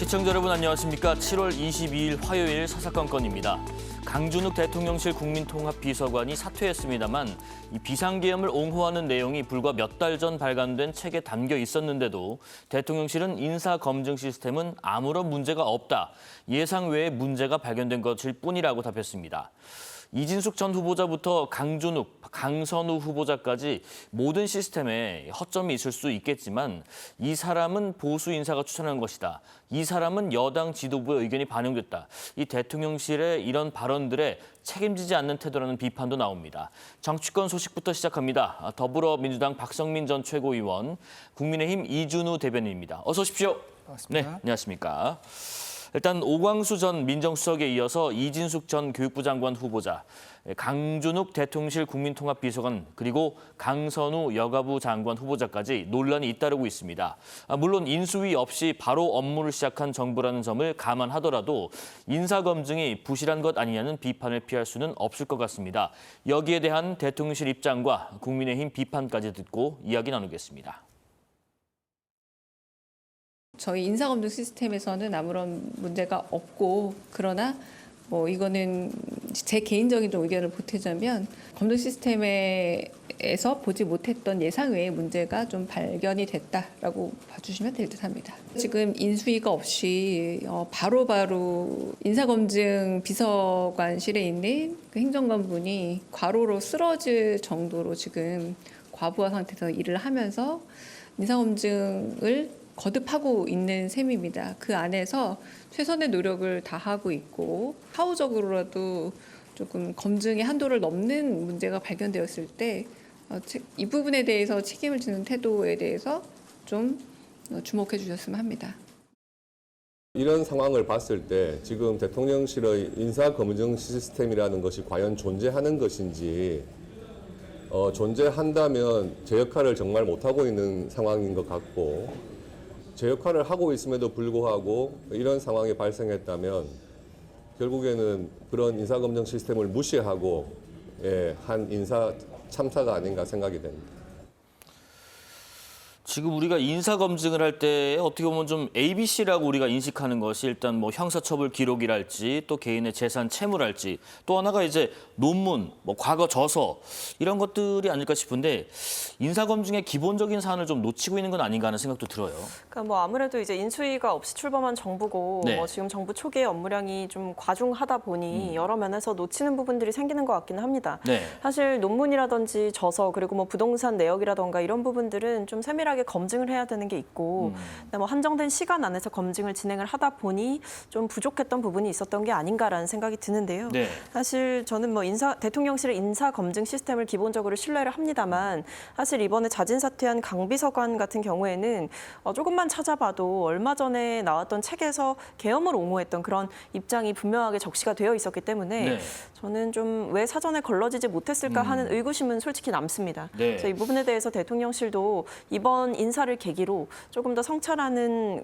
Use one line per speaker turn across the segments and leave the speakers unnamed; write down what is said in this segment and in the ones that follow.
시청자 여러분 안녕하십니까. 7월 22일 화요일 사사건건입니다. 강준욱 대통령실 국민통합비서관이 사퇴했습니다만 이 비상계엄을 옹호하는 내용이 불과 몇 달 전 발간된 책에 담겨 있었는데도 대통령실은 인사검증 시스템은 아무런 문제가 없다. 예상 외의 문제가 발견된 것일 뿐이라고 답했습니다. 이진숙 전 후보자부터 강준욱, 강선우 후보자까지 모든 시스템에 허점이 있을 수 있겠지만 이 사람은 보수 인사가 추천한 것이다. 이 사람은 여당 지도부의 의견이 반영됐다. 이 대통령실의 이런 발언들에 책임지지 않는 태도라는 비판도 나옵니다. 정치권 소식부터 시작합니다. 더불어민주당 박성민 전 최고위원, 국민의힘 이준우 대변인입니다. 어서 오십시오.
반갑습니다.
네, 안녕하십니까. 일단 오광수 전 민정수석에 이어서 이진숙 전 교육부 장관 후보자, 강준욱 대통령실 국민통합비서관 그리고 강선우 여가부 장관 후보자까지 논란이 잇따르고 있습니다. 물론 인수위 없이 바로 업무를 시작한 정부라는 점을 감안하더라도 인사검증이 부실한 것 아니냐는 비판을 피할 수는 없을 것 같습니다. 여기에 대한 대통령실 입장과 국민의힘 비판까지 듣고 이야기 나누겠습니다.
저희 인사검증 시스템에서는 아무런 문제가 없고, 그러나 이거는 제 개인적인 좀 의견을 보태자면 검증 시스템에서 보지 못했던 예상 외의 문제가 좀 발견이 됐다라고 봐주시면 될 듯합니다. 지금 인수위가 없이 바로바로 인사검증 비서관실에 있는 그 행정관분이 과로로 쓰러질 정도로 지금 과부하 상태에서 일을 하면서 인사검증을 거듭하고 있는 셈입니다. 그 안에서 최선의 노력을 다하고 있고 사후적으로라도 조금 검증의 한도를 넘는 문제가 발견되었을 때 이 부분에 대해서 책임을 지는 태도에 대해서 좀 주목해 주셨으면 합니다.
이런 상황을 봤을 때 지금 대통령실의 인사검증 시스템이라는 것이 과연 존재하는 것인지 존재한다면 제 역할을 정말 못하고 있는 상황인 것 같고 제 역할을 하고 있음에도 불구하고 이런 상황이 발생했다면 결국에는 그런 인사검증 시스템을 무시하고 한 인사 참사가 아닌가 생각이 됩니다.
지금 우리가 인사검증을 할 때 어떻게 보면 좀 ABC라고 우리가 인식하는 것이 일단 형사처벌 기록이랄지 또 개인의 재산 채무랄지 또 하나가 이제 논문, 과거 저서 이런 것들이 아닐까 싶은데 인사검증의 기본적인 사안을 좀 놓치고 있는 건 아닌가 하는 생각도 들어요.
그러니까 아무래도 이제 인수위가 없이 출범한 정부고
네.
지금 정부 초기의 업무량이 좀 과중하다 보니 여러 면에서 놓치는 부분들이 생기는 것 같기는 합니다.
네.
사실 논문이라든지 저서 그리고 부동산 내역이라던가 이런 부분들은 좀 세밀하게 검증을 해야 되는 게 있고 한정된 시간 안에서 검증을 진행을 하다 보니 좀 부족했던 부분이 있었던 게 아닌가라는 생각이 드는데요.
네.
사실 저는 대통령실의 인사 검증 시스템을 기본적으로 신뢰를 합니다만 사실 이번에 자진 사퇴한 강 비서관 같은 경우에는 조금만 찾아봐도 얼마 전에 나왔던 책에서 계엄을 옹호했던 그런 입장이 분명하게 적시가 되어 있었기 때문에
네.
저는 좀 왜 사전에 걸러지지 못했을까 하는 의구심은 솔직히 남습니다.
네.
그래서 이 부분에 대해서 대통령실도 이번 인사를 계기로 조금 더 성찰하는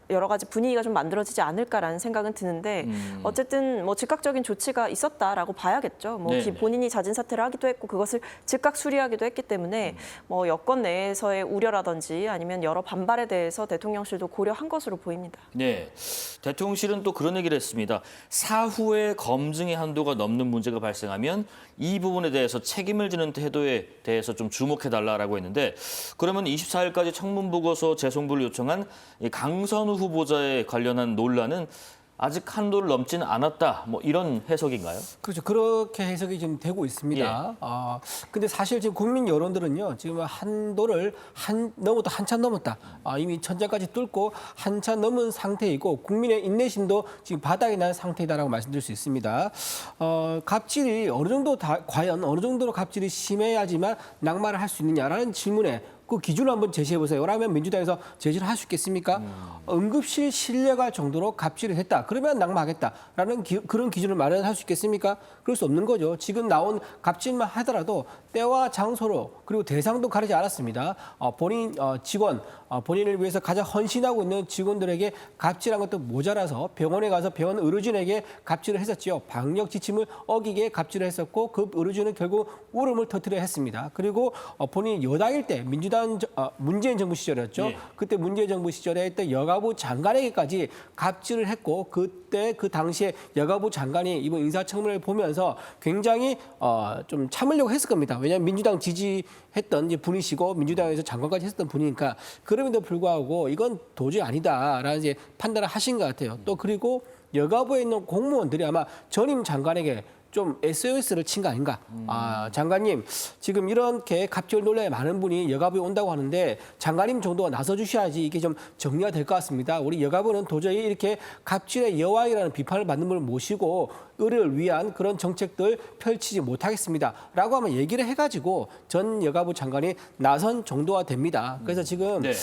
여러 가지 분위기가 좀 만들어지지 않을까라는 생각은 드는데 어쨌든 즉각적인 조치가 있었다라고 봐야겠죠. 본인이 자진 사퇴를 하기도 했고 그것을 즉각 수리하기도 했기 때문에 여권 내에서의 우려라든지 아니면 여러 반발에 대해서 대통령실도 고려한 것으로 보입니다.
네, 대통령실은 또 그런 얘기를 했습니다. 사후에 검증의 한도가 넘는 문제가 발생하면 이 부분에 대해서 책임을 지는 태도에 대해서 좀 주목해달라고 했는데 그러면 24일까지 청문보고서 재송부를 요청한 강선우 후보자에 관련한 논란은 아직 한도를 넘지는 않았다. 이런 해석인가요?
그렇죠. 그렇게 해석이 지금 되고 있습니다. 근데 사실 지금 국민 여론들은요, 지금 한도를 넘어도 한참 넘었다. 이미 천장까지 뚫고 한참 넘은 상태이고 국민의 인내심도 지금 바닥에 난 상태다라고 말씀드릴 수 있습니다. 갑질이 과연 어느 정도로 갑질이 심해야지만 낙마를 할 수 있느냐라는 질문에 그 기준을 한번 제시해 보세요. 라면 민주당에서 제시를 할 수 있겠습니까? 응급실 신뢰갈 정도로 갑질을 했다. 그러면 낙마하겠다라는 그런 기준을 마련할 수 있겠습니까? 그럴 수 없는 거죠. 지금 나온 갑질만 하더라도 때와 장소로 그리고 대상도 가리지 않았습니다. 본인 직원, 본인을 위해서 가장 헌신하고 있는 직원들에게 갑질한 것도 모자라서 병원에 가서 병원 의료진에게 갑질을 했었죠. 방역 지침을 어기게 갑질을 했었고 그 의료진은 결국 울음을 터뜨려 했습니다. 그리고 본인이 여당일 때 민주당 문재인 정부 시절이었죠.
예.
그때 문재인 정부 시절에 했던 여가부 장관에게까지 갑질을 했고 그때 그 당시에 여가부 장관이 이번 인사청문회를 보면서 굉장히 좀 참으려고 했을 겁니다. 왜냐하면 민주당 지지했던 이제 분이시고 민주당에서 장관까지 했었던 분이니까 그럼에도 불구하고 이건 도저히 아니다라는 이제 판단을 하신 것 같아요. 또 그리고 여가부에 있는 공무원들이 아마 전임 장관에게 좀 SOS를 친 거 아닌가. 장관님, 지금 이렇게 갑질 논란에 많은 분이 여가부에 온다고 하는데 장관님 정도가 나서 주셔야지 이게 좀 정리가 될 것 같습니다. 우리 여가부는 도저히 이렇게 갑질의 여왕이라는 비판을 받는 분을 모시고 의를 위한 그런 정책들 펼치지 못하겠습니다. 라고 하면 얘기를 해가지고 전 여가부 장관이 나선 정도가 됩니다. 그래서 지금
네.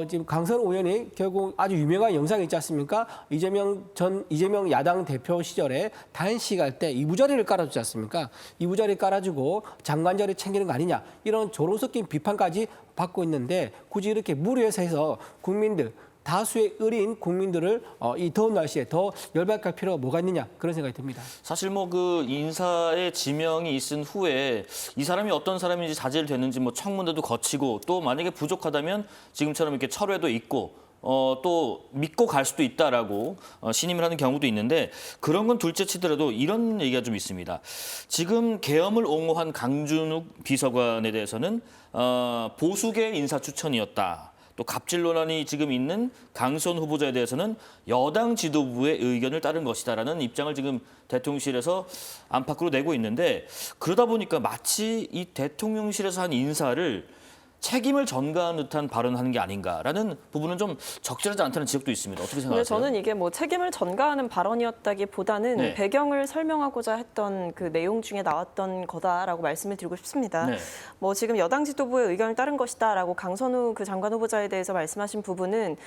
지금 강선우 의원이 결국 아주 유명한 영상이 있지 않습니까? 이재명 야당 대표 시절에 단식할 때 이부자리를 깔아주지 않습니까? 이부자리 깔아주고 장관 자리 챙기는 거 아니냐 이런 조롱 섞인 비판까지 받고 있는데 굳이 이렇게 무리해서 해서 국민들 다수의 의리인 국민들을 이 더운 날씨에 더 열받게 할 필요가 뭐가 있느냐 그런 생각이 듭니다.
사실 뭐 그 인사의 지명이 있은 후에 이 사람이 어떤 사람인지 자제를 됐는지 뭐 청문회도 거치고 또 만약에 부족하다면 지금처럼 이렇게 철회도 있고 또 믿고 갈 수도 있다라고 신임을 하는 경우도 있는데 그런 건 둘째 치더라도 이런 얘기가 좀 있습니다. 지금 계엄을 옹호한 강준욱 비서관에 대해서는 보수계 인사 추천이었다. 또 갑질 논란이 지금 있는 강선 후보자에 대해서는 여당 지도부의 의견을 따른 것이다라는 입장을 지금 대통령실에서 안팎으로 내고 있는데 그러다 보니까 마치 이 대통령실에서 한 인사를 책임을 전가한 듯한 발언하는 게 아닌가라는 부분은 좀 적절하지 않다는 지적도 있습니다. 어떻게
근데
생각하세요?
저는 이게 뭐 책임을 전가하는 발언이었다기보다는
네.
배경을 설명하고자 했던 그 내용 중에 나왔던 거다라고 말씀을 드리고 싶습니다.
네.
뭐 지금 여당 지도부의 의견을 따른 것이다라고 강선우 그 장관 후보자에 대해서 말씀하신 부분은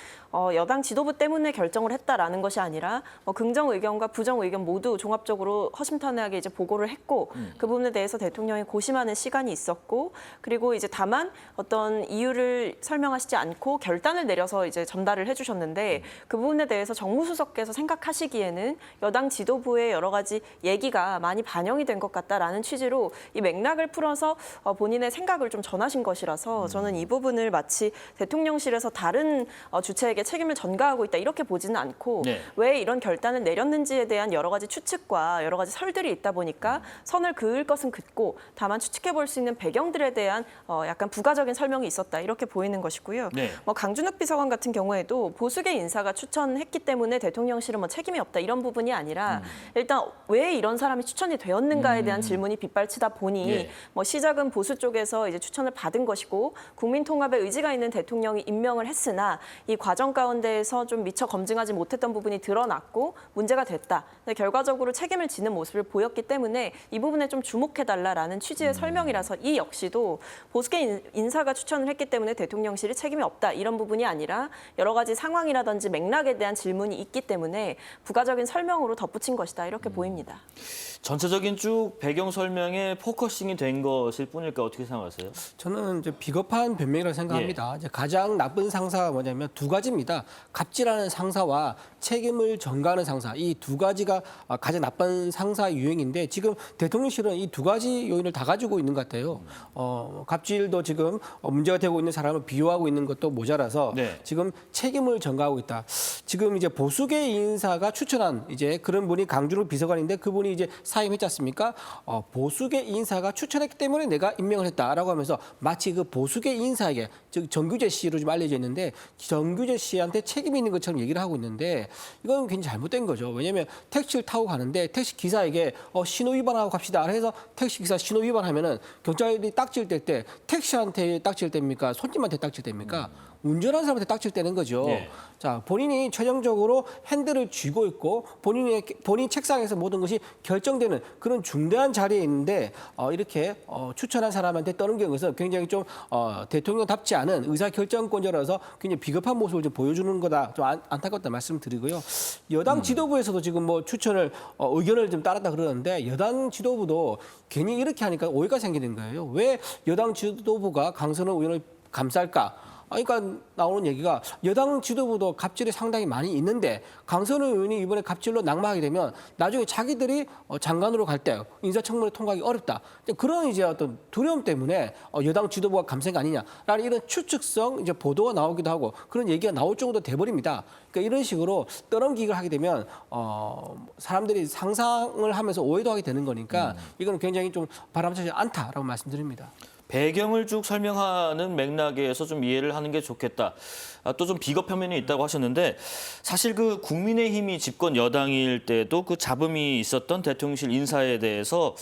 여당 지도부 때문에 결정을 했다라는 것이 아니라 긍정 의견과 부정 의견 모두 종합적으로 허심탄회하게 이제 보고를 했고 그 부분에 대해서 대통령이 고심하는 시간이 있었고 그리고 이제 다만 어떤 이유를 설명하시지 않고 결단을 내려서 이제 전달을 해주셨는데 그 부분에 대해서 정무수석께서 생각하시기에는 여당 지도부의 여러 가지 얘기가 많이 반영이 된 것 같다라는 취지로 이 맥락을 풀어서 본인의 생각을 좀 전하신 것이라서 저는 이 부분을 마치 대통령실에서 다른 주체에게 책임을 전가하고 있다 이렇게 보지는 않고
네.
왜 이런 결단을 내렸는지에 대한 여러 가지 추측과 여러 가지 설들이 있다 보니까 선을 그을 것은 긋고 다만 추측해 볼 수 있는 배경들에 대한 약간 부가적인 설명이 있었다 이렇게 보이는 것이고요.
네.
강준욱 비서관 같은 경우에도 보수계 인사가 추천했기 때문에 대통령실은 뭐 책임이 없다 이런 부분이 아니라 일단 왜 이런 사람이 추천이 되었는가에 대한 질문이 빗발치다 보니
예.
시작은 보수 쪽에서 이제 추천을 받은 것이고 국민통합에 의지가 있는 대통령이 임명을 했으나 이 과정 가운데에서 좀 미처 검증하지 못했던 부분이 드러났고 문제가 됐다. 근데 결과적으로 책임을 지는 모습을 보였기 때문에 이 부분에 좀 주목해달라라는 취지의 설명이라서 이 역시도 보수계 인사가 추천을 했기 때문에 대통령실이 책임이 없다 이런 부분이 아니라 여러 가지 상황이라든지 맥락에 대한 질문이 있기 때문에 부가적인 설명으로 덧붙인 것이다 이렇게 보입니다.
전체적인 쭉 배경 설명에 포커싱이 된 것일 뿐일까 어떻게 생각하세요?
저는 이제 비겁한 변명이라고 생각합니다. 이제 가장 나쁜 상사가 뭐냐면 두 가지입니다. 갑질하는 상사와 책임을 전가하는 상사. 이 두 가지가 가장 나쁜 상사 유형인데 지금 대통령실은 이 두 가지 요인을 다 가지고 있는 것 같아요. 갑질도 지금 문제가 되고 있는 사람을 비호하고 있는 것도 모자라서
네.
지금 책임을 전가하고 있다. 지금 이제 보수계 인사가 추천한 이제 그런 분이 강준욱 비서관인데 그분이 이제 사임했지 않습니까? 보수계 인사가 추천했기 때문에 내가 임명을 했다라고 하면서 마치 그 보수계 인사에게 즉 정규재 씨로 좀 알려져 있는데 정규재 씨한테 책임이 있는 것처럼 얘기를 하고 있는데 이건 굉장히 잘못된 거죠. 왜냐하면 택시를 타고 가는데 택시 기사에게 신호 위반하고 갑시다. 해서 택시 기사 신호 위반하면은 경찰이 딱지를 뗄 때 택시한테 딱지를 뗍니까? 손님한테 딱지를 뗍니까? 운전하는 사람한테 딱지를 떼는 거죠.
예.
자, 본인이 최종적으로 핸들을 쥐고 있고 본인 책상에서 모든 것이 결정되는 그런 중대한 자리에 있는데 이렇게 추천한 사람한테 떠넘기는 것은 굉장히 좀 대통령답지 않은 의사결정권자라서 굉장히 비겁한 모습을 좀 보여주는 거다. 좀 안타깝다 말씀드리고요. 여당 지도부에서도 지금 뭐 추천을 의견을 좀 따랐다 그러는데 여당 지도부도 괜히 이렇게 하니까 오해가 생기는 거예요. 왜 여당 지도부가 강선우 의원을 감쌀까? 그러니까 나오는 얘기가 여당 지도부도 갑질이 상당히 많이 있는데 강선우 의원이 이번에 갑질로 낙마하게 되면 나중에 자기들이 장관으로 갈 때 인사청문회 통과하기 어렵다. 그런 이제 어떤 두려움 때문에 여당 지도부가 감싼 거 아니냐라는 이런 추측성 이제 보도가 나오기도 하고 그런 얘기가 나올 정도 돼버립니다. 그러니까 이런 식으로 떠넘기기를 하게 되면 사람들이 상상을 하면서 오해도 하게 되는 거니까 이거는 굉장히 좀 바람직하지 않다라고 말씀드립니다.
배경을 쭉 설명하는 맥락에서 좀 이해를 하는 게 좋겠다. 또 좀 비겁한 면이 있다고 하셨는데 사실 그 국민의힘이 집권 여당일 때도 그 잡음이 있었던 대통령실 인사에 대해서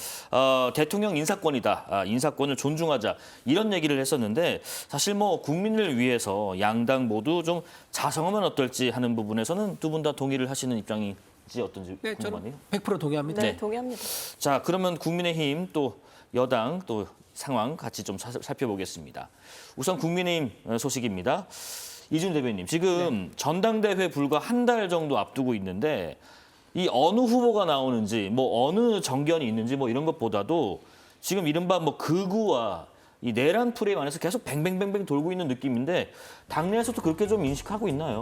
대통령 인사권이다. 인사권을 존중하자. 이런 얘기를 했었는데 사실 뭐 국민을 위해서 양당 모두 좀 자성하면 어떨지 하는 부분에서는 두 분 다 동의를 하시는 입장인지 어떤지
네,
궁금하네요.
저는 100% 동의합니다.
네, 동의합니다.
자, 그러면 국민의힘 또 여당 또 상황 같이 좀 살펴보겠습니다. 우선 국민의힘 소식입니다. 이준 대변인, 지금 전당대회 불과 한 달 정도 앞두고 있는데 이 어느 후보가 나오는지 뭐 어느 정견이 있는지 뭐 이런 것보다도 지금 이른바 뭐 극우와 이 내란 프레임 안에서 계속 뱅뱅뱅뱅 돌고 있는 느낌인데 당내에서도 그렇게 좀 인식하고 있나요?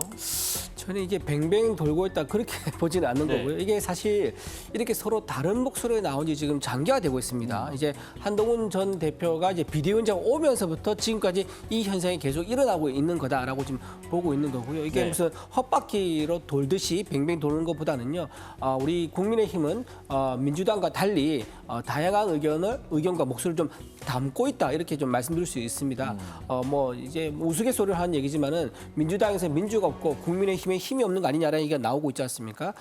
저는 이게 뱅뱅 돌고 있다 그렇게 보지는 않는
네.
거고요. 이게 사실 이렇게 서로 다른 목소리가 나온 지 지금 장기화 되고 있습니다. 이제 한동훈 전 대표가 이제 비대위원장 오면서부터 지금까지 이 현상이 계속 일어나고 있는 거다라고 지금 보고 있는 거고요. 이게
네.
무슨 헛바퀴로 돌듯이 뱅뱅 도는 것보다는요. 우리 국민의힘은 민주당과 달리 다양한 의견과 목소리를 좀 담고 있다 이렇게 좀 말씀드릴 수 있습니다. 뭐 이제 우스갯소리를 하는 얘기지만은 민주당에서 민주가 없고 국민의힘에 힘이 없는 거 아니냐라는 얘기가 나오고 있지 않습니까?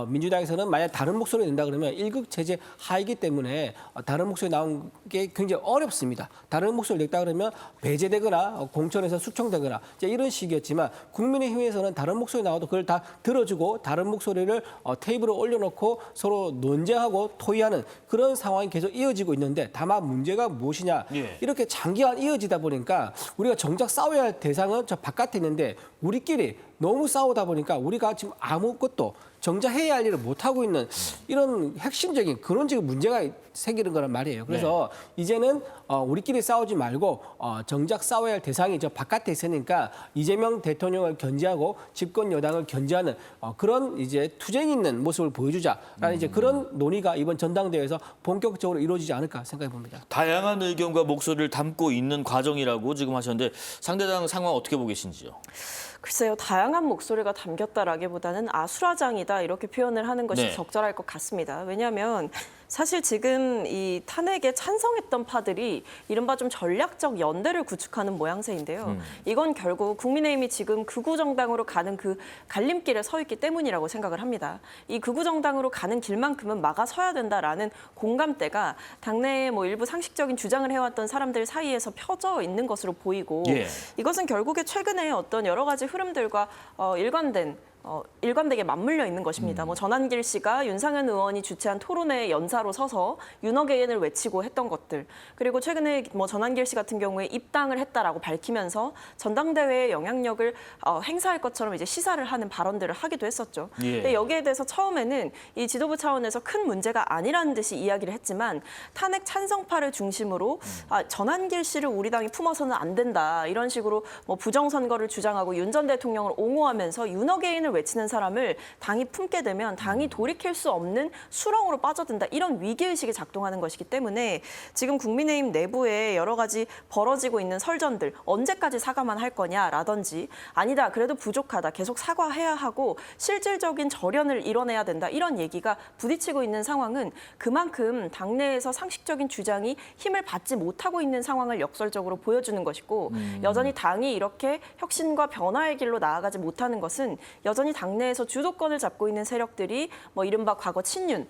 민주당에서는 만약 다른 목소리 낸다 그러면 일극 체제 하이기 때문에 다른 목소리 나온 게 굉장히 어렵습니다. 다른 목소리 냈다 그러면 배제되거나 공천에서 숙청되거나 이제 이런 식이었지만 국민의힘에서는 다른 목소리 나와도 그걸 다 들어주고 다른 목소리를 테이블에 올려놓고 서로 논쟁하고 토의하는 그런 상황이 계속 이어지고 있는데 다만 문제가 무엇이냐
예.
이렇게 장기간 이어지다 보니까 우리가 정작 싸워야 할 대상은 저 바깥에 있는데 우리끼리 너무 싸우다 보니까 우리가 지금 아무것도 정작 해야 할 일을 못하고 있는 이런 핵심적인 근원적인 문제가 생기는 거란 말이에요. 그래서 이제는 우리끼리 싸우지 말고 정작 싸워야 할 대상이 저 바깥에 있으니까 이재명 대통령을 견제하고 집권 여당을 견제하는 그런 이제 투쟁 있는 모습을 보여주자라는 이제 그런 논의가 이번 전당대회에서 본격적으로 이루어지지 않을까 생각해 봅니다.
다양한 의견과 목소리를 담고 있는 과정이라고 지금 하셨는데 상대당 상황 어떻게 보고 계신지요?
글쎄요, 다양한 목소리가 담겼다라기보다는 아수라장이다 이렇게 표현을 하는 것이
네.
적절할 것 같습니다. 왜냐하면 사실 지금 이 탄핵에 찬성했던 파들이 이른바 좀 전략적 연대를 구축하는 모양새인데요. 이건 결국 국민의힘이 지금 극우 정당으로 가는 그 갈림길에 서 있기 때문이라고 생각을 합니다. 이 극우 정당으로 가는 길만큼은 막아서야 된다라는 공감대가 당내에 뭐 일부 상식적인 주장을 해왔던 사람들 사이에서 펴져 있는 것으로 보이고
예.
이것은 결국에 최근에 어떤 여러 가지 흐름들과 일관되게 맞물려 있는 것입니다. 뭐 전한길 씨가 윤상현 의원이 주최한 토론회 연사로 서서 윤어게인을 외치고 했던 것들, 그리고 최근에 뭐 전한길 씨 같은 경우에 입당을 했다라고 밝히면서 전당대회의 영향력을 행사할 것처럼 이제 시사를 하는 발언들을 하기도 했었죠.
예.
근데 여기에 대해서 처음에는 이 지도부 차원에서 큰 문제가 아니라는 듯이 이야기를 했지만 탄핵 찬성파를 중심으로 전한길 씨를 우리 당이 품어서는 안 된다 이런 식으로 뭐 부정선거를 주장하고 윤 전 대통령을 옹호하면서 윤어게인을 외치는 사람을 당이 품게 되면 당이 돌이킬 수 없는 수렁으로 빠져든다 이런 위기의식이 작동하는 것이기 때문에 지금 국민의힘 내부에 여러 가지 벌어지고 있는 설전들 언제까지 사과만 할 거냐라든지 아니다 그래도 부족하다 계속 사과해야 하고 실질적인 절연을 이뤄내야 된다 이런 얘기가 부딪히고 있는 상황은 그만큼 당내에서 상식적인 주장이 힘을 받지 못하고 있는 상황을 역설적으로 보여주는 것이고 여전히 당이 이렇게 혁신과 변화의 길로 나아가지 못하는 것은 여전히 당내에서 주도권을 잡고 있는 세력들이 뭐 이른바 과거 친윤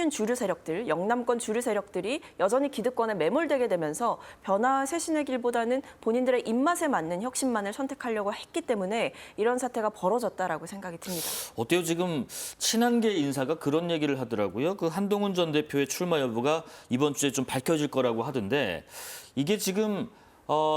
주류 세력들, 영남권 주류 세력들이 여전히 기득권에 매몰되게 되면서 변화 쇄신의 길보다는 본인들의 입맛에 맞는 혁신만을 선택하려고 했기 때문에 이런 사태가 벌어졌다라고 생각이 듭니다.
어때요? 지금 친한계 인사가 그런 얘기를 하더라고요. 그 한동훈 전 대표의 출마 여부가 이번 주에 좀 밝혀질 거라고 하던데 이게 지금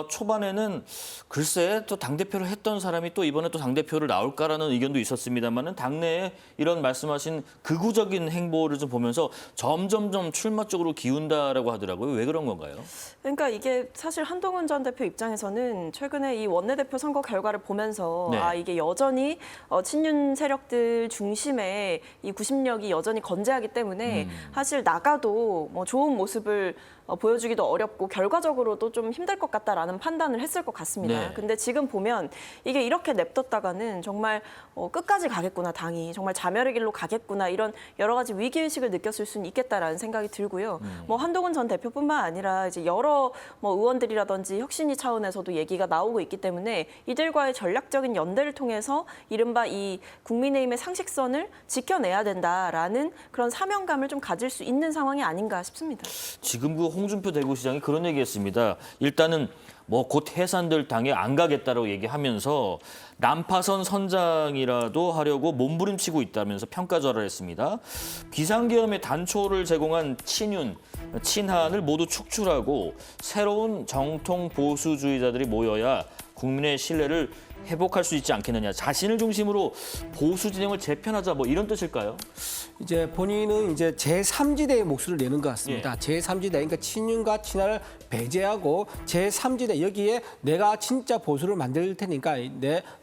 초반에는 글쎄 또 당대표를 했던 사람이 또 이번에 또 당대표를 나올까라는 의견도 있었습니다만은 당내에 이런 말씀하신 극우적인 행보를 좀 보면서 점점점 출마 쪽으로 기운다라고 하더라고요. 왜 그런 건가요?
그러니까 이게 사실 한동훈 전 대표 입장에서는 최근에 이 원내대표 선거 결과를 보면서
네.
이게 여전히 친윤 세력들 중심의 이 구심력이 여전히 건재하기 때문에 사실 나가도 뭐 좋은 모습을 보여주기도 어렵고 결과적으로도 좀 힘들 것 같다라는 판단을 했을 것 같습니다.
네.
근데 지금 보면 이게 이렇게 냅뒀다가는 정말 끝까지 가겠구나, 당이 정말 자멸의 길로 가겠구나, 이런 여러 가지 위기의식을 느꼈을 수는 있겠다라는 생각이 들고요. 뭐 한동훈 전 대표뿐만 아니라 이제 여러 뭐 의원들이라든지 혁신위 차원에서도 얘기가 나오고 있기 때문에 이들과의 전략적인 연대를 통해서 이른바 이 국민의힘의 상식선을 지켜내야 된다라는 그런 사명감을 좀 가질 수 있는 상황이 아닌가 싶습니다.
지금 그 홍준표 대구시장이 그런 얘기했습니다. 일단은 뭐 곧 해산될 당에 안 가겠다라고 얘기하면서 난파선 선장이라도 하려고 몸부림치고 있다면서 평가절하를 했습니다. 비상계엄의 단초를 제공한 친윤, 친한을 모두 축출하고 새로운 정통 보수주의자들이 모여야 국민의 신뢰를 회복할 수 있지 않겠느냐. 자신을 중심으로 보수 진영을 재편하자, 뭐 이런 뜻일까요?
이제 본인은 이제 제3지대의 목소리를 내는 것 같습니다.
예.
제3지대, 그러니까 친윤과 친한을 배제하고 제3지대, 여기에 내가 진짜 보수를 만들 테니까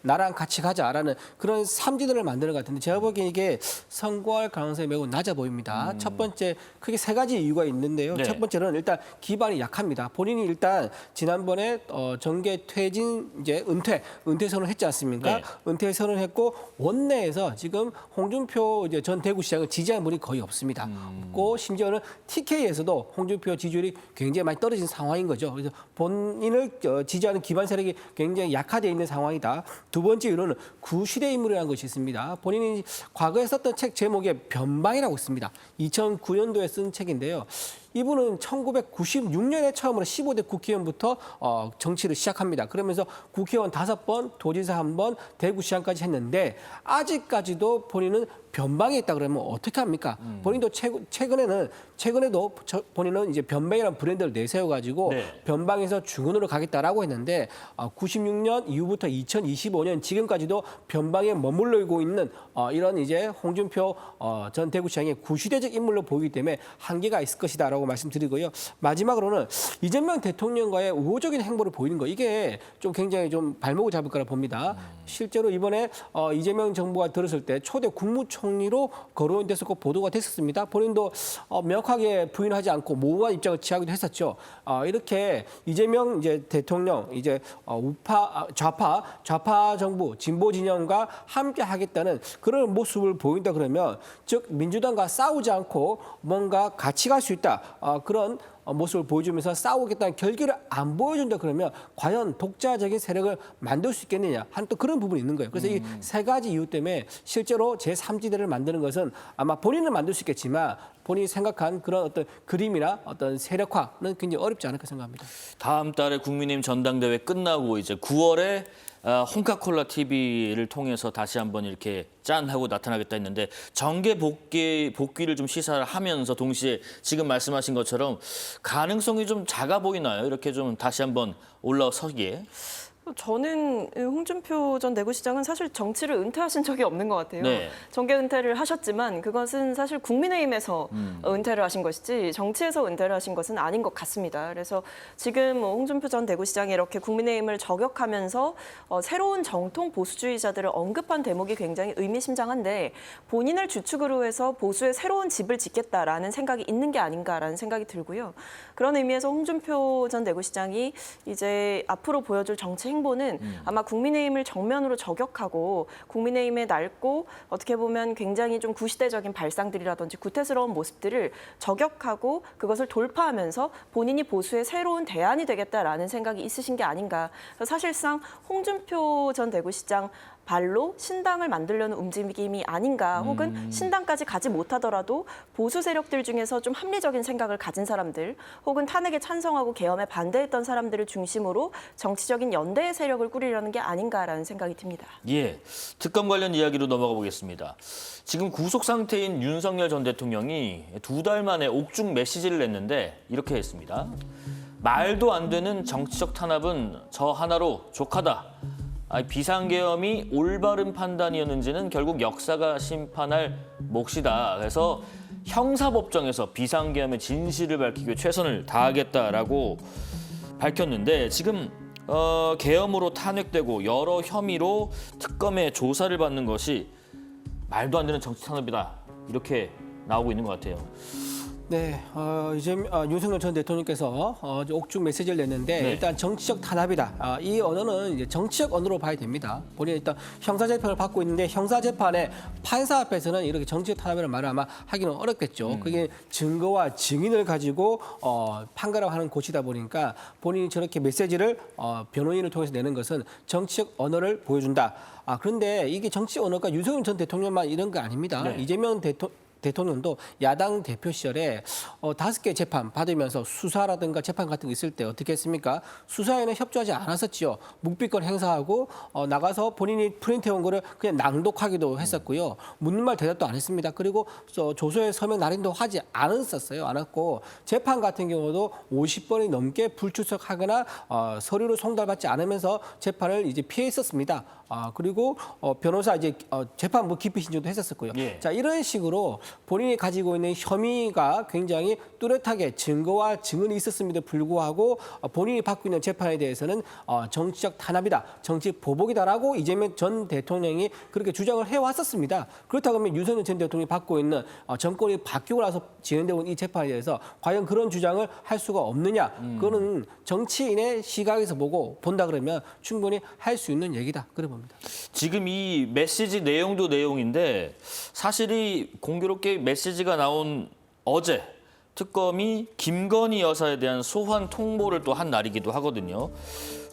나랑 같이 가자라는 그런 3지대를 만드는 것 같은데 제가 보기엔 이게 성공할 가능성이 매우 낮아 보입니다. 첫 번째, 크게 세 가지 이유가 있는데요.
네.
첫 번째는 일단 기반이 약합니다. 본인이 일단 지난번에 정계 퇴진, 이제 은퇴 선언을 했지 않습니까?
네.
은퇴 선언을 했고 원내에서 지금 홍준표 이제 전 대구시장을 지지하는 분이 거의 없습니다. 고 심지어는 TK에서도 홍준표 지지율이 굉장히 많이 떨어진 상황인 거죠. 그래서 본인을 지지하는 기반 세력이 굉장히 약화되어 있는 상황이다. 두 번째 이유는 구시대 인물이라는 것이 있습니다. 본인이 과거에 썼던 책 제목에 변방이라고 있습니다. 2009년도에 쓴 책인데요. 이분은 1996년에 처음으로 15대 국회의원부터 정치를 시작합니다. 그러면서 국회의원 5번, 도지사 1번, 대구시장까지 했는데 아직까지도 본인은 변방에 있다 그러면 어떻게 합니까? 본인도 최근에도 본인은 이제 변방이라는 브랜드를 내세워가지고
네.
변방에서 중원으로 가겠다라고 했는데 96년 이후부터 2025년 지금까지도 변방에 머물러고 있는 이런 이제 홍준표 전 대구시장의 구시대적 인물로 보이기 때문에 한계가 있을 것이다라고 말씀드리고요. 마지막으로는 이재명 대통령과의 우호적인 행보를 보이는 거 이게 좀 굉장히 좀 발목을 잡을 거라 봅니다. 실제로 이번에 이재명 정부가 들었을 때 초대 국무총리로 거론됐었고 보도가 됐었습니다. 본인도 명확하게 부인하지 않고 모호한 입장을 취하기도 했었죠. 이렇게 이재명 이제 대통령 이제 좌파 정부 진보 진영과 함께 하겠다는 그런 모습을 보인다 그러면 즉 민주당과 싸우지 않고 뭔가 같이 갈 수 있다. 그런 모습을 보여주면서 싸우겠다는 결기를 안 보여준다 그러면 과연 독자적인 세력을 만들 수 있겠느냐 하는 또 그런 부분이 있는 거예요. 그래서 이 세 가지 이유 때문에 실제로 제3지대를 만드는 것은 아마 본인은 만들 수 있겠지만 본인이 생각한 그런 어떤 그림이나 어떤 세력화는 굉장히 어렵지 않을까 생각합니다.
다음 달에 국민의힘 전당대회 끝나고 이제 9월에 홍카콜라 TV를 통해서 다시 한번 이렇게 짠 하고 나타나겠다 했는데 정계 복귀를 좀 시사를 하면서 동시에 지금 말씀하신 것처럼 가능성이 좀 작아 보이나요? 이렇게 좀 다시 한번 올라서기에.
저는 홍준표 전 대구시장은 사실 정치를 은퇴하신 적이 없는 것 같아요.
네.
정계 은퇴를 하셨지만 그것은 사실 국민의힘에서 은퇴를 하신 것이지 정치에서 은퇴를 하신 것은 아닌 것 같습니다. 그래서 지금 홍준표 전 대구시장이 이렇게 국민의힘을 저격하면서 새로운 정통 보수주의자들을 언급한 대목이 굉장히 의미심장한데 본인을 주축으로 해서 보수의 새로운 집을 짓겠다라는 생각이 있는 게 아닌가라는 생각이 들고요. 그런 의미에서 홍준표 전 대구시장이 이제 앞으로 보여줄 정치 행보는 아마 국민의힘을 정면으로 저격하고 국민의힘의 낡고 어떻게 보면 굉장히 좀 구시대적인 발상들이라든지 구태스러운 모습들을 저격하고 그것을 돌파하면서 본인이 보수의 새로운 대안이 되겠다라는 생각이 있으신 게 아닌가. 사실상 홍준표 전 대구시장 발로 신당을 만들려는 움직임이 아닌가 혹은 신당까지 가지 못하더라도 보수 세력들 중에서 좀 합리적인 생각을 가진 사람들 혹은 탄핵에 찬성하고 계엄에 반대했던 사람들을 중심으로 정치적인 연대의 세력을 꾸리려는 게 아닌가라는 생각이 듭니다.
예, 특검 관련 이야기로 넘어가 보겠습니다. 지금 구속 상태인 윤석열 전 대통령이 2달 만에 옥중 메시지를 냈는데 이렇게 했습니다. 말도 안 되는 정치적 탄압은 저 하나로 족하다. 비상계엄이 올바른 판단이었는지는 결국 역사가 심판할 몫이다. 그래서 형사법정에서 비상계엄의 진실을 밝히기 위해 최선을 다하겠다라고 밝혔는데 지금 계엄으로 탄핵되고 여러 혐의로 특검의 조사를 받는 것이 말도 안 되는 정치 탄압이다. 이렇게 나오고 있는 것 같아요.
네, 이제 윤석열 전 대통령께서 옥중 메시지를 냈는데
네.
일단 정치적 탄압이다. 이 언어는 이제 정치적 언어로 봐야 됩니다. 본인이 일단 형사재판을 받고 있는데 형사재판에 판사 앞에서는 이렇게 정치적 탄압이라는 말을 아마 하기는 어렵겠죠. 그게 증거와 증인을 가지고 판가름 하는 곳이다 보니까 본인이 저렇게 메시지를 변호인을 통해서 내는 것은 정치적 언어를 보여준다. 그런데 이게 정치 언어가 윤석열 전 대통령만 이런 거 아닙니다.
네.
이재명 대통령도 야당 대표 시절에 5개 재판 받으면서 수사라든가 재판 같은 거 있을 때 어떻게 했습니까? 수사에는 협조하지 않았었지요. 묵비권 행사하고 나가서 본인이 프린트해온 거를 그냥 낭독하기도 했었고요. 묻는 말 대답도 안 했습니다. 그리고 조서에 서명 날인도 하지 않았고 재판 같은 경우도 50번이 넘게 불출석하거나 서류를 송달받지 않으면서 재판을 이제 피했었습니다. 그리고 변호사 이제 재판부 기피 신청도 했었고요.
예.
자, 이런 식으로 본인이 가지고 있는 혐의가 굉장히 뚜렷하게 증거와 증언이 있었음에도 불구하고 본인이 받고 있는 재판에 대해서는 정치적 탄압이다, 정치 보복이다라고 이재명 전 대통령이 그렇게 주장을 해왔었습니다. 그렇다고 하면 윤석열 전 대통령이 받고 있는 정권이 바뀌고 나서 진행되고 있는 이 재판에 대해서 과연 그런 주장을 할 수가 없느냐? 그거는 정치인의 시각에서 본다 그러면 충분히 할 수 있는 얘기다. 그래 봅니다.
지금 이 메시지 내용도 내용인데 사실이 공교롭게 메시지가 나온 어제 특검이 김건희 여사에 대한 소환 통보를 또 한 날이기도 하거든요.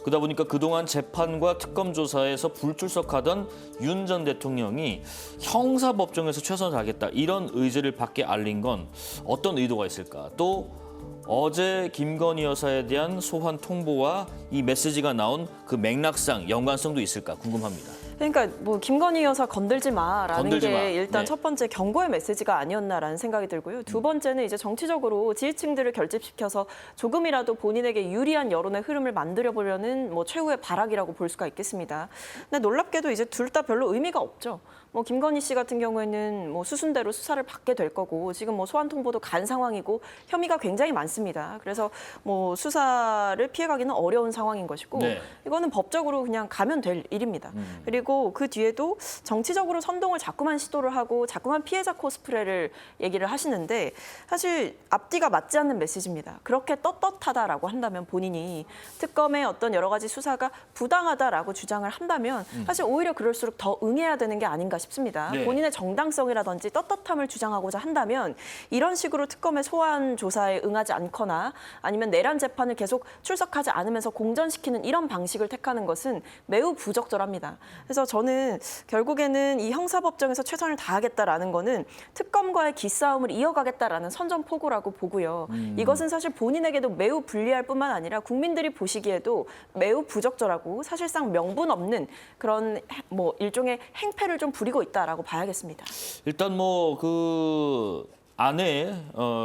그러다 보니까 그동안 재판과 특검 조사에서 불출석하던 윤 전 대통령이 형사법정에서 최선을 다하겠다 이런 의지를 밖에 알린 건 어떤 의도가 있을까? 또 어제 김건희 여사에 대한 소환 통보와 이 메시지가 나온 그 맥락상 연관성도 있을까 궁금합니다.
그러니까 뭐 김건희 여사 건들지 마라는
건들지
게
마.
일단
네.
첫 번째 경고의 메시지가 아니었나라는 생각이 들고요. 두 번째는 이제 정치적으로 지지층들을 결집시켜서 조금이라도 본인에게 유리한 여론의 흐름을 만들어 보려는 뭐 최후의 발악이라고 볼 수가 있겠습니다. 근데 놀랍게도 이제 둘 다 별로 의미가 없죠. 뭐 김건희 씨 같은 경우에는 뭐 수순대로 수사를 받게 될 거고 지금 뭐 소환 통보도 간 상황이고 혐의가 굉장히 많습니다. 그래서 뭐 수사를 피해가기는 어려운 상황인 것이고
네.
이거는 법적으로 그냥 가면 될 일입니다. 그리고 그 뒤에도 정치적으로 선동을 자꾸만 시도를 하고 자꾸만 피해자 코스프레를 얘기를 하시는데 사실 앞뒤가 맞지 않는 메시지입니다. 그렇게 떳떳하다라고 한다면 본인이 특검의 어떤 여러 가지 수사가 부당하다라고 주장을 한다면 사실 오히려 그럴수록 더 응해야 되는 게 아닌가 싶습니다.
네.
본인의 정당성이라든지 떳떳함을 주장하고자 한다면 이런 식으로 특검의 소환 조사에 응하지 않거나 아니면 내란 재판을 계속 출석하지 않으면서 공전시키는 이런 방식을 택하는 것은 매우 부적절합니다. 그래서 저는 결국에는 이 형사법정에서 최선을 다하겠다라는 거는 특검과의 기싸움을 이어가겠다라는 선전포고라고 보고요. 이것은 사실 본인에게도 매우 불리할 뿐만 아니라 국민들이 보시기에도 매우 부적절하고 사실상 명분 없는 그런 뭐 일종의 행패를 좀 부리고 있다라고 봐야겠습니다.
일단 뭐 그 아내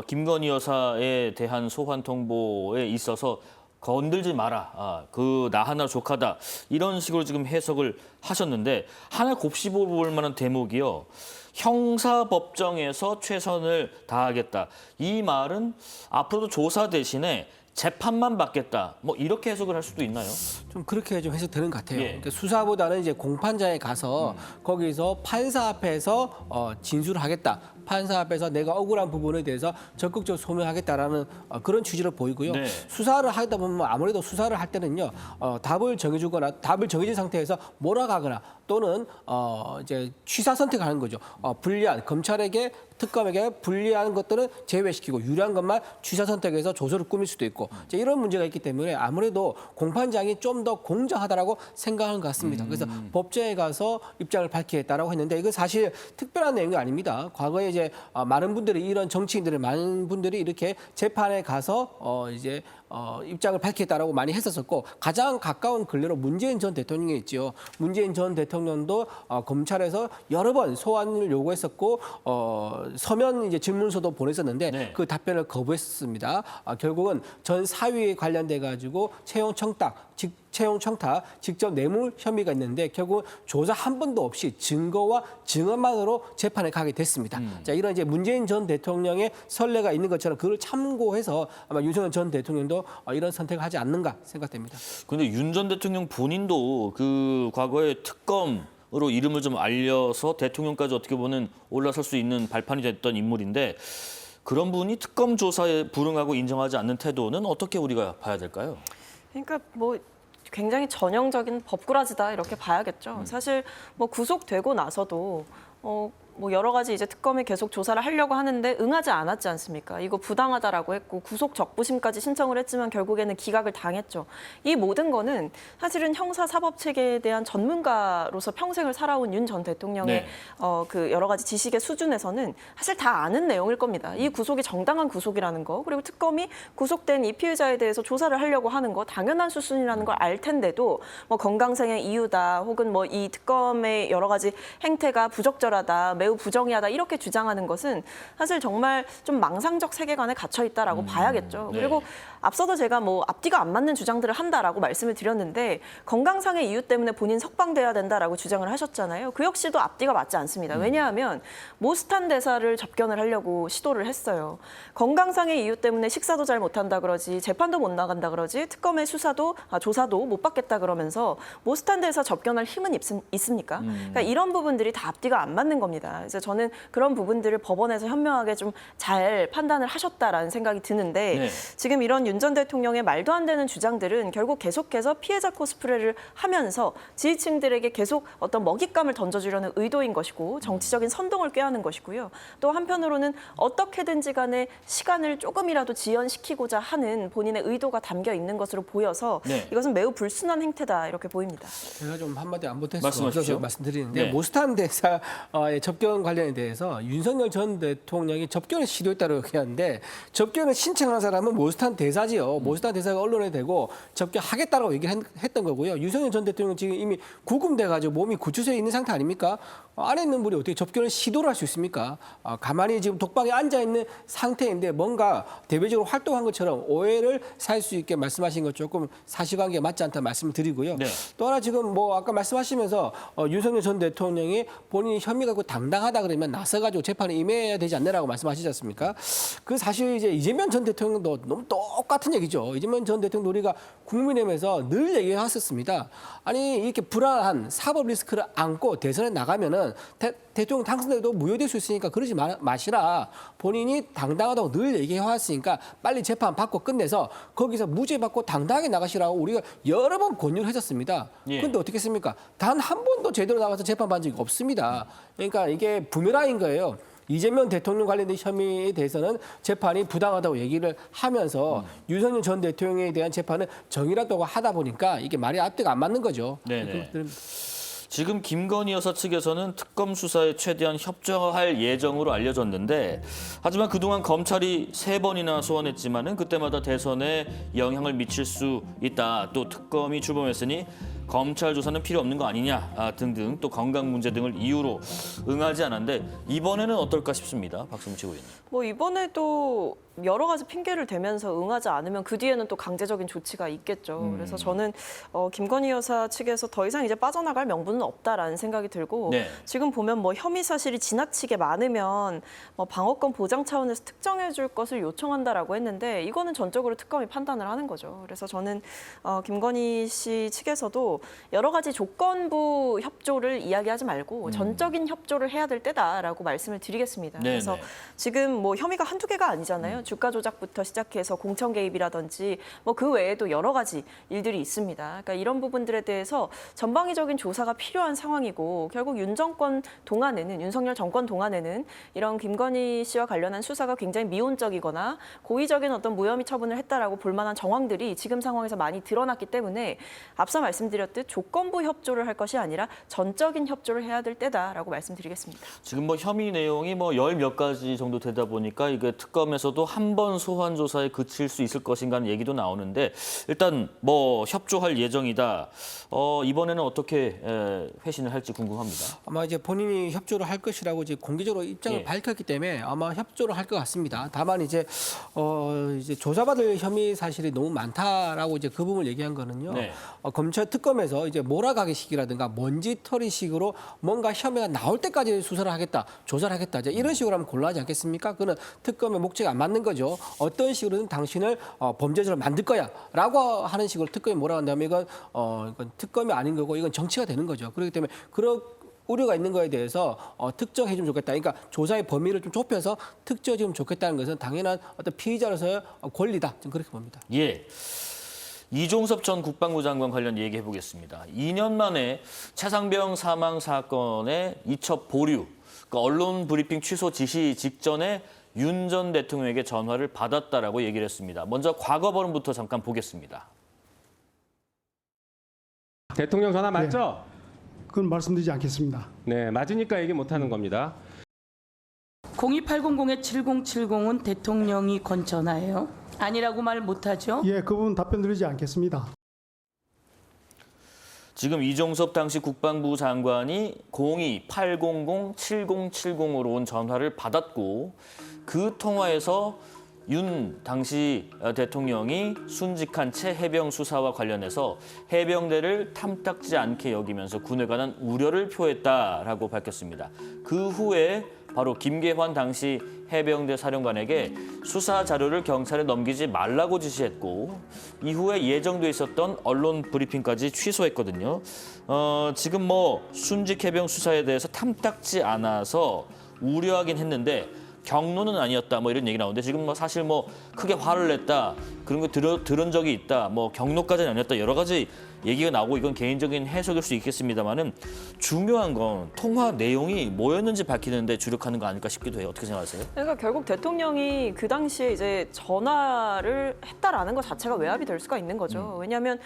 김건희 여사에 대한 소환 통보에 있어서 건들지 마라. 그 나 하나 족하다. 이런 식으로 지금 해석을 하셨는데 하나 곱씹어볼 만한 대목이요. 형사법정에서 최선을 다하겠다. 이 말은 앞으로도 조사 대신에 재판만 받겠다. 뭐 이렇게 해석을 할 수도 있나요?
좀 그렇게 좀 해석되는 것 같아요.
예.
그러니까 수사보다는 이제 공판장에 가서 거기서 판사 앞에서 진술을 하겠다. 판사 앞에서 내가 억울한 부분에 대해서 적극적으로 소명하겠다라는 그런 취지를 보이고요.
네.
수사를 하다 보면 아무래도 수사를 할 때는요 답을 정해주거나 답을 정해진 상태에서 몰아가거나 또는 이제 취사 선택하는 거죠. 불리한 검찰에게 특검에게 불리한 것들은 제외시키고 유리한 것만 취사 선택해서 조서를 꾸밀 수도 있고 이제 이런 문제가 있기 때문에 아무래도 공판장이 좀 더 공정하다라고 생각하는 것 같습니다. 그래서 법정에 가서 입장을 밝히겠다라고 했는데 이건 사실 특별한 내용이 아닙니다. 과거에 이제 많은 분들이 이런 정치인들의 많은 분들이 이렇게 재판에 가서 이제 입장을 밝히겠다라고 많이 했었었고 가장 가까운 근래로 문재인 전 대통령이 있죠. 문재인 전 대통령도 검찰에서 여러 번 소환을 요구했었고 서면 이제 질문서도 보냈었는데
네.
그 답변을 거부했습니다. 결국은 전 사위에 관련돼 가지고 채용 청탁, 직접 뇌물 혐의가 있는데 결국 조사 한 번도 없이 증거와 증언만으로 재판에 가게 됐습니다. 자, 이런 이제 문재인 전 대통령의 선례가 있는 것처럼 그걸 참고해서 아마 윤석열 전 대통령도 이런 선택을 하지 않는가 생각됩니다.
근데 윤 전 대통령 본인도 그 과거에 특검으로 이름을 좀 알려서 대통령까지 어떻게 보면 올라설 수 있는 발판이 됐던 인물인데 그런 분이 특검 조사에 불응하고 인정하지 않는 태도는 어떻게 우리가 봐야 될까요?
그러니까 뭐 굉장히 전형적인 법꾸라지다 이렇게 봐야겠죠. 사실 뭐 구속되고 나서도 뭐 여러 가지 이제 특검이 계속 조사를 하려고 하는데 응하지 않았지 않습니까? 이거 부당하다라고 했고 구속 적부심까지 신청을 했지만 결국에는 기각을 당했죠. 이 모든 거는 사실은 형사 사법 체계에 대한 전문가로서 평생을 살아온 윤 전 대통령의
네.
그 여러 가지 지식의 수준에서는 사실 다 아는 내용일 겁니다. 이 구속이 정당한 구속이라는 거, 그리고 특검이 구속된 이 피해자에 대해서 조사를 하려고 하는 거 당연한 수순이라는 걸 알 텐데도 뭐 건강상의 이유다 혹은 뭐 이 특검의 여러 가지 행태가 부적절하다, 매우 부정의하다 이렇게 주장하는 것은 사실 정말 좀 망상적 세계관에 갇혀 있다라고 봐야겠죠.
네.
그리고 앞서도 제가 뭐 앞뒤가 안 맞는 주장들을 한다라고 말씀을 드렸는데 건강상의 이유 때문에 본인 석방돼야 된다라고 주장을 하셨잖아요. 그 역시도 앞뒤가 맞지 않습니다. 왜냐하면 모스탄 대사를 접견을 하려고 시도를 했어요. 건강상의 이유 때문에 식사도 잘 못한다 그러지, 재판도 못 나간다 그러지, 특검의 조사도 못 받겠다 그러면서 모스탄 대사 접견할 힘은 있습니까? 그러니까 이런 부분들이 다 앞뒤가 안 맞는 겁니다. 그래서 저는 그런 부분들을 법원에서 현명하게 좀 잘 판단을 하셨다라는 생각이 드는데
네.
지금 이런 윤 전 대통령의 말도 안 되는 주장들은 결국 계속해서 피해자 코스프레를 하면서 지지층들에게 계속 어떤 먹잇감을 던져주려는 의도인 것이고 정치적인 선동을 꾀하는 것이고요. 또 한편으로는 어떻게든지 간에 시간을 조금이라도 지연시키고자 하는 본인의 의도가 담겨 있는 것으로 보여서
네.
이것은 매우 불순한 행태다 이렇게 보입니다.
제가 좀 한마디 안 보탤 수
말씀하십시오.
없어서 말씀드리는데
네.
모스탄 대사의 접견 관련에 대해서 윤석열 전 대통령이 접견을 시도했다고 얘기하는데 접견을 신청한 사람은 모스탄 대사지요. 모스탄 대사가 언론에 대고 접견하겠다라고 얘기를 했던 거고요. 윤석열 전 대통령은 지금 이미 구금돼가지고 몸이 구치소에 있는 상태 아닙니까? 안에 있는 분이 어떻게 접견을 시도를 할 수 있습니까? 가만히 지금 독방에 앉아있는 상태인데 뭔가 대외적으로 활동한 것처럼 오해를 살 수 있게 말씀하신 것 조금 사실관계가 맞지 않다는 말씀을 드리고요.
네.
또 하나 지금 뭐 아까 말씀하시면서 윤석열 전 대통령이 본인이 혐의가 그 당당하다 그러면 나서가지고 재판에 임해야 되지 않느라고 말씀하시지 않습니까? 그 사실 이제 이재명 전 대통령도 너무 똑같은 얘기죠. 이재명 전 대통령 우리가 국민의힘에서 늘 얘기했었습니다. 아니 이렇게 불안한 사법 리스크를 안고 대선에 나가면은 대통령 당선돼도 무효될 수 있으니까 그러지 마시라. 본인이 당당하다고 늘 얘기해왔으니까 빨리 재판 받고 끝내서 거기서 무죄 받고 당당하게 나가시라고 우리가 여러 번 권유를 했었습니다.
예.
그런데 어떻게 했습니까? 단 한 번도 제대로 나가서 재판 받은 적이 없습니다. 그러니까 이게 부메랑인 거예요. 이재명 대통령 관련된 혐의에 대해서는 재판이 부당하다고 얘기를 하면서 윤석열 전 대통령에 대한 재판은 정의롭다고 하다 보니까 이게 말이 앞뒤가 안 맞는 거죠.
네네. 지금 김건희 여사 측에서는 특검 수사에 최대한 협조할 예정으로 알려졌는데 하지만 그동안 검찰이 3번이나 소환했지만은 그때마다 대선에 영향을 미칠 수 있다. 또 특검이 출범했으니 검찰 조사는 필요 없는 거 아니냐 등등 또 건강 문제 등을 이유로 응하지 않았는데 이번에는 어떨까 싶습니다. 박수미 최고위원.
뭐 이번에도 여러 가지 핑계를 대면서 응하지 않으면 그 뒤에는 또 강제적인 조치가 있겠죠. 그래서 저는 김건희 여사 측에서 더 이상 이제 빠져나갈 명분은 없다라는 생각이 들고
네.
지금 보면 뭐 혐의 사실이 지나치게 많으면 뭐 방어권 보장 차원에서 특정해 줄 것을 요청한다라고 했는데 이거는 전적으로 특검이 판단을 하는 거죠. 그래서 저는 김건희 씨 측에서도 여러 가지 조건부 협조를 이야기하지 말고 전적인 협조를 해야 될 때다라고 말씀을 드리겠습니다.
네네.
그래서 지금 뭐 혐의가 한두 개가 아니잖아요. 주가 조작부터 시작해서 공천 개입이라든지 뭐 그 외에도 여러 가지 일들이 있습니다. 그러니까 이런 부분들에 대해서 전방위적인 조사가 필요한 상황이고 결국 윤 정권 동안에는 윤석열 정권 동안에는 이런 김건희 씨와 관련한 수사가 굉장히 미온적이거나 고의적인 어떤 무혐의 처분을 했다라고 볼 만한 정황들이 지금 상황에서 많이 드러났기 때문에 앞서 말씀드렸던 말씀드렸듯 조건부 협조를 할 것이 아니라 전적인 협조를 해야 될 때다라고 말씀드리겠습니다.
지금 뭐 혐의 내용이 뭐 열 몇 가지 정도 되다 보니까 이게 특검에서도 한 번 소환 조사에 그칠 수 있을 것인가 하는 얘기도 나오는데 일단 뭐 협조할 예정이다. 이번에는 어떻게 회신을 할지 궁금합니다.
아마 이제 본인이 협조를 할 것이라고 이제 공개적으로 입장을
예.
밝혔기 때문에 아마 협조를 할 것 같습니다. 다만 이제 이제 조사받을 혐의 사실이 너무 많다라고 이제 그 부분을 얘기한 거는요.
네.
검찰 특검에서 이제 몰아가기식이라든가 먼지털이식으로 뭔가 혐의가 나올 때까지 수사를 하겠다, 조사를 하겠다. 이제 이런 식으로 하면 곤란하지 않겠습니까? 그거는 특검의 목적이 안 맞는 거죠. 어떤 식으로든 당신을 범죄자로 만들 거야라고 하는 식으로 특검이 몰아간다면 이건 특검이 아닌 거고 이건 정치가 되는 거죠. 그렇기 때문에 그런 우려가 있는 거에 대해서 특정해 주면 좋겠다. 그러니까 조사의 범위를 좀 좁혀서 특정해 주면 좋겠다는 것은 당연한 어떤 피의자로서의 권리다. 좀 그렇게 봅니다.
예. 이종섭 전 국방부 장관 관련 얘기해 보겠습니다. 2년 만에 최상병 사망 사건의 이첩 보류, 그러니까 언론 브리핑 취소 지시 직전에 윤 전 대통령에게 전화를 받았다라고 얘기를 했습니다. 먼저 과거 버름부터 잠깐 보겠습니다.
대통령 전화 맞죠?
그건 말씀드리지 않겠습니다.
네, 맞으니까 얘기 못 하는 겁니다.
02800-7070은 대통령이 건 전화예요? 아니라고 말 못하죠?
예, 그 부분 답변 드리지 않겠습니다.
지금 이종섭 당시 국방부 장관이 02-800-7070으로 온 전화를 받았고 그 통화에서 윤 당시 대통령이 순직한 채 해병 수사와 관련해서 해병대를 탐탁지 않게 여기면서 군에 관한 우려를 표했다라고 밝혔습니다. 그 후에 바로 김계환 당시 해병대 사령관에게 수사 자료를 경찰에 넘기지 말라고 지시했고 이후에 예정돼 있었던 언론 브리핑까지 취소했거든요. 지금 뭐 순직 해병 수사에 대해서 탐탁지 않아서 우려하긴 했는데 경로는 아니었다 뭐 이런 얘기 나오는데 지금 뭐 사실 뭐 크게 화를 냈다 그런 거 들은 적이 있다 뭐 경로까지는 아니었다 여러 가지 얘기가 나오고 이건 개인적인 해석일 수 있겠습니다만은 중요한 건 통화 내용이 뭐였는지 밝히는데 주력하는 거 아닐까 싶기도 해요. 어떻게 생각하세요?
그러니까 결국 대통령이 그 당시에 이제 전화를 했다라는 것 자체가 외압이 될 수가 있는 거죠. 왜냐하면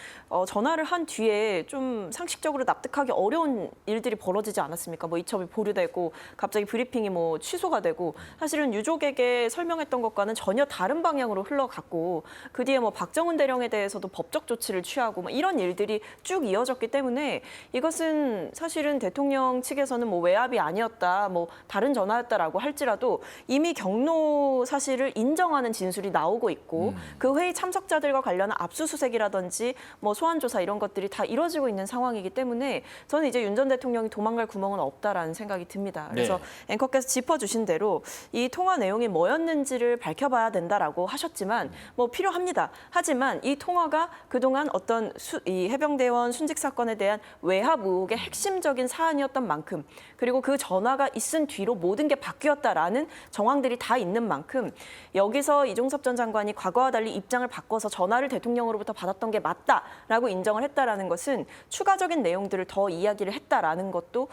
전화를 한 뒤에 좀 상식적으로 납득하기 어려운 일들이 벌어지지 않았습니까? 뭐 이첩이 보류되고 갑자기 브리핑이 뭐 취소가 되고 사실은 유족에게 설명했던 것과는 전혀 다른 방향으로 흘러갔고 그 뒤에 뭐 박정훈 대령에 대해서도 법적 조치를 취하고 뭐 이런 일들이 쭉 이어졌기 때문에 이것은 사실은 대통령 측에서는 뭐 외압이 아니었다, 뭐 다른 전화였다라고 할지라도 이미 경로 사실을 인정하는 진술이 나오고 있고 그 회의 참석자들과 관련한 압수수색이라든지 뭐 소환 조사 이런 것들이 다 이루어지고 있는 상황이기 때문에 저는 이제 윤 전 대통령이 도망갈 구멍은 없다라는 생각이 듭니다. 그래서 앵커께서 짚어주신 대로 이 통화 내용이 뭐였는지를 밝혀봐야 된다라고 하셨지만 뭐 필요합니다. 하지만 이 통화가 그동안 어떤 이 해병대원 순직 사건에 대한 외압 의혹의 핵심적인 사안이었던 만큼 그리고 그 전화가 있은 뒤로 모든 게 바뀌었다라는 정황들이 다 있는 만큼 여기서 이종섭 전 장관이 과거와 달리 입장을 바꿔서 전화를 대통령으로부터 받았던 게 맞다라고 인정을 했다라는 것은 추가적인 내용들을 더 이야기를 했다라는 것도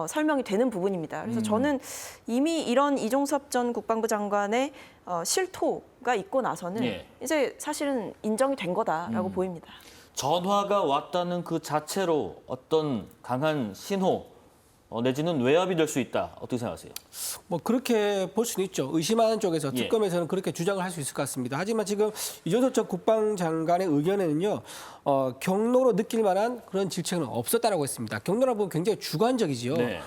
설명이 되는 부분입니다. 그래서 저는 이미 이런 이종섭 전 국방부 장관의 실토가 있고 나서는 이제 사실은 인정이 된 거다라고 보입니다.
전화가 왔다는 그 자체로 어떤 강한 신호 내지는 외압이 될 수 있다. 어떻게 생각하세요?
뭐 그렇게 볼 수는 있죠. 의심하는 쪽에서 특검에서는 그렇게 주장을 할 수 있을 것 같습니다. 하지만 지금 이종섭 전 국방장관의 의견에는요. 경로로 느낄 만한 그런 질책은 없었다라고 했습니다. 경로라고 보면 굉장히 주관적이지요.
네.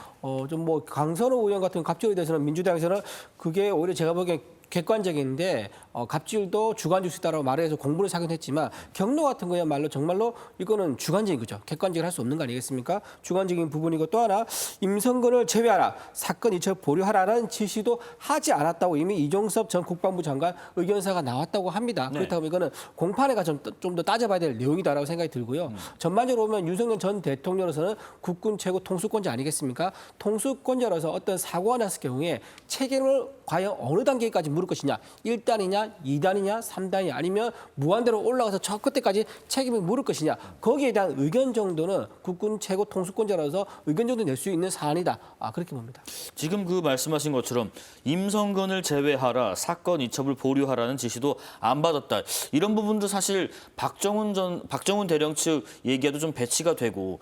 좀 뭐 강선호 의원 같은 갑질에 대해서는 민주당에서는 그게 오히려 제가 보기엔 객관적인데 갑질도 주관적일 수 있다고 말해서 공분을 사긴 했지만 경로 같은 거야말로 정말로 이거는 주관적인 거죠. 객관적으로 할 수 없는 거 아니겠습니까? 주관적인 부분이고 또 하나 임성근을 제외하라. 사건 이첩 보류하라는 지시도 하지 않았다고 이미 이종섭 전 국방부 장관 의견서가 나왔다고 합니다. 그렇다고 이거는 공판에가 좀 더 따져봐야 될 내용이다라고 생각이 들고요. 전반적으로 보면 윤석열 전 대통령으로서는 국군 최고 통수권자 아니겠습니까? 통수권자로서 어떤 사고가 났을 경우에 책임을 과연 어느 단계까지 물을 것이냐, 1단이냐, 2단이냐, 3단이냐, 아니면 무한대로 올라가서 저 끝에까지 책임을 물을 것이냐, 거기에 대한 의견 정도는 국군 최고 통수권자라서 의견 정도 낼 수 있는 사안이다. 그렇게 봅니다.
지금 그 말씀하신 것처럼 임성근을 제외하라, 사건 이첩을 보류하라는 지시도 안 받았다. 이런 부분도 사실 박정훈 대령 측 얘기와도 좀 배치가 되고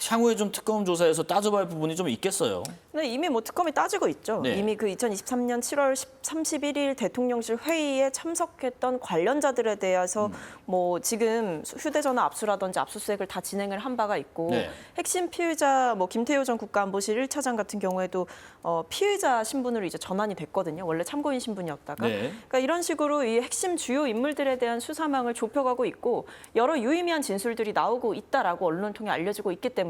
향후에 좀 특검 조사에서 따져봐야 할 부분이 좀 있겠어요.
근데 이미 뭐 특검이 따지고 있죠.
네.
이미 그 2023년 7월 31일 대통령실 회의에 참석했던 관련자들에 대해서 뭐 지금 휴대전화 압수라든지 압수수색을 다 진행을 한 바가 있고
네.
핵심 피의자 뭐 김태효 전 국가안보실 1차장 같은 경우에도 피의자 신분으로 이제 전환이 됐거든요. 원래 참고인 신분이었다가.
네.
그러니까 이런 식으로 이 핵심 주요 인물들에 대한 수사망을 좁혀가고 있고 여러 유의미한 진술들이 나오고 있다라고 언론을 통해 알려지고 있기 때문에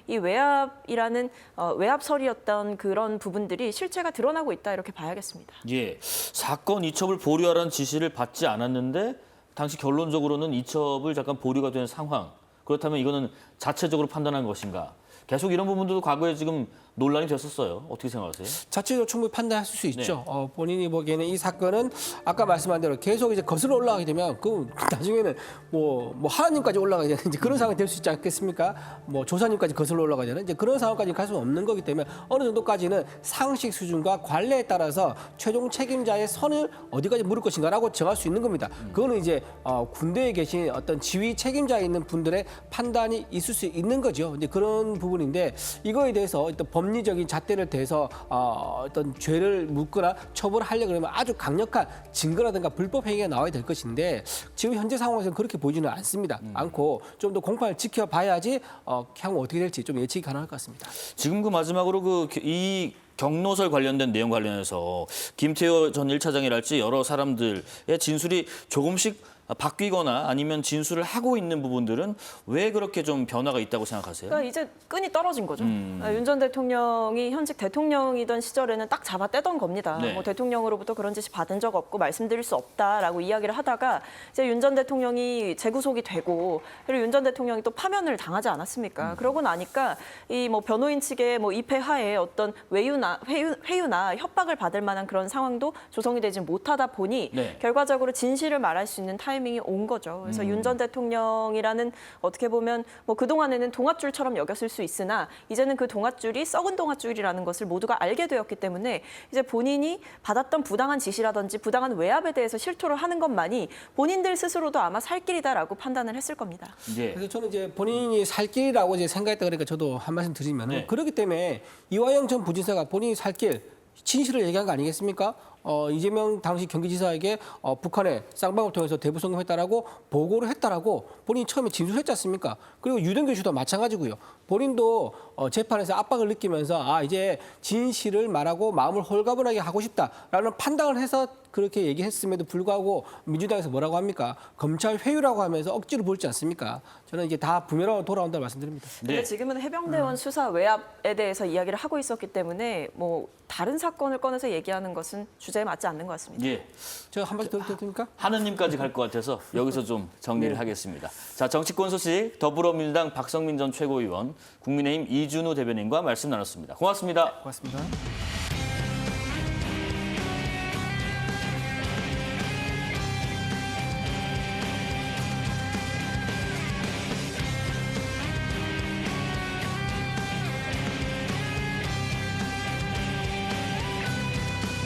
이 외압이라는 외압설이었던 그런 부분들이 실체가 드러나고 있다 이렇게 봐야겠습니다.
예, 사건 이첩을 보류하라는 지시를 받지 않았는데 당시 결론적으로는 이첩을 잠깐 보류가 된 상황. 그렇다면 이거는 자체적으로 판단한 것인가? 계속 이런 부분들도 과거에 지금 논란이 됐었어요. 어떻게 생각하세요?
자체적으로 충분히 판단하실 수 있죠. 본인이 보기에는 이 사건은 아까 말씀한 대로 계속 이제 거슬러 올라가게 되면 그 나중에는 뭐 하나님까지 올라가게 되는 이제 그런 상황이 될 수 있지 않겠습니까? 뭐 조사님까지 거슬러 올라가게 되는 이제 그런 상황까지 갈 수 없는 거기 때문에 어느 정도까지는 상식 수준과 관례에 따라서 최종 책임자의 선을 어디까지 물을 것인가라고 정할 수 있는 겁니다. 그거는 이제 군대에 계신 어떤 지휘 책임자에 있는 분들의 판단이 있을 수 있는 거죠. 이제 그런 부분인데 이거에 대해서 일단 법리적인 잣대를 대서 어떤 죄를 묻거나 처벌하려고 그러면 아주 강력한 증거라든가 불법 행위가 나와야 될 것인데 지금 현재 상황에서는 그렇게 보이지는 않습니다. 않고 좀 더 공판을 지켜봐야지 향후 어떻게 될지 좀 예측이 가능할 것 같습니다.
지금 그 마지막으로 이 경로설 관련된 내용 관련해서 김태효 전 1차장이랄지 여러 사람들의 진술이 조금씩 바뀌거나 아니면 진술을 하고 있는 부분들은 왜 그렇게 좀 변화가 있다고 생각하세요?
그러니까 이제 끈이 떨어진 거죠. 윤 전 대통령이 현직 대통령이던 시절에는 딱 잡아떼던 겁니다.
네.
뭐 대통령으로부터 그런 지시 받은 적 없고 말씀드릴 수 없다라고 이야기를 하다가 이제 윤 전 대통령이 재구속이 되고 그리고 윤 전 대통령이 또 파면을 당하지 않았습니까? 그러고 나니까 이 뭐 변호인 측의 뭐 입회하에 어떤 회유나 협박을 받을 만한 그런 상황도 조성이 되지 못하다 보니
네.
결과적으로 진실을 말할 수 있는 타이밍이 온 거죠. 그래서 윤 전 대통령이라는 어떻게 보면 뭐 그동안에는 동아줄처럼 여겼을 수 있으나 이제는 그 동아줄이 썩은 동아줄이라는 것을 모두가 알게 되었기 때문에 이제 본인이 받았던 부당한 지시라든지 부당한 외압에 대해서 실토를 하는 것만이 본인들 스스로도 아마 살 길이다라고 판단을 했을 겁니다.
예.
그래서 저는 이제 본인이 살 길이라고 이제 생각했다 그러니까 저도 한 말씀 드리면
네.
그렇기 때문에 이화영 전 부지사가 본인이 살 길 진실을 얘기한 거 아니겠습니까? 이재명 당시 경기지사에게 북한에 쌍방울 통해서 대북 성공했다라고 보고를 했다라고 본인이 처음에 진술했지 않습니까? 그리고 유동규 씨도 마찬가지고요. 본인도 재판에서 압박을 느끼면서 이제 진실을 말하고 마음을 홀가분하게 하고 싶다라는 판단을 해서 그렇게 얘기했음에도 불구하고 민주당에서 뭐라고 합니까? 검찰 회유라고 하면서 억지로 볼지 않습니까? 저는 이게 다 부메랑으로 돌아온다고 말씀드립니다.
근데
네.
지금은 해병대원 수사 외압에 대해서 이야기를 하고 있었기 때문에 뭐 다른 사건을 꺼내서 얘기하는 것은 주제에 맞지 않는 것 같습니다.
예.
제가 한 말씀 더 드려도 됩니까?
하느님까지 갈 것 같아서 여기서 좀 정리를 하겠습니다. 자, 정치권 소식 더불어민주당 박성민 전 최고위원, 국민의힘 이준우 대변인과 말씀 나눴습니다. 고맙습니다.
고맙습니다.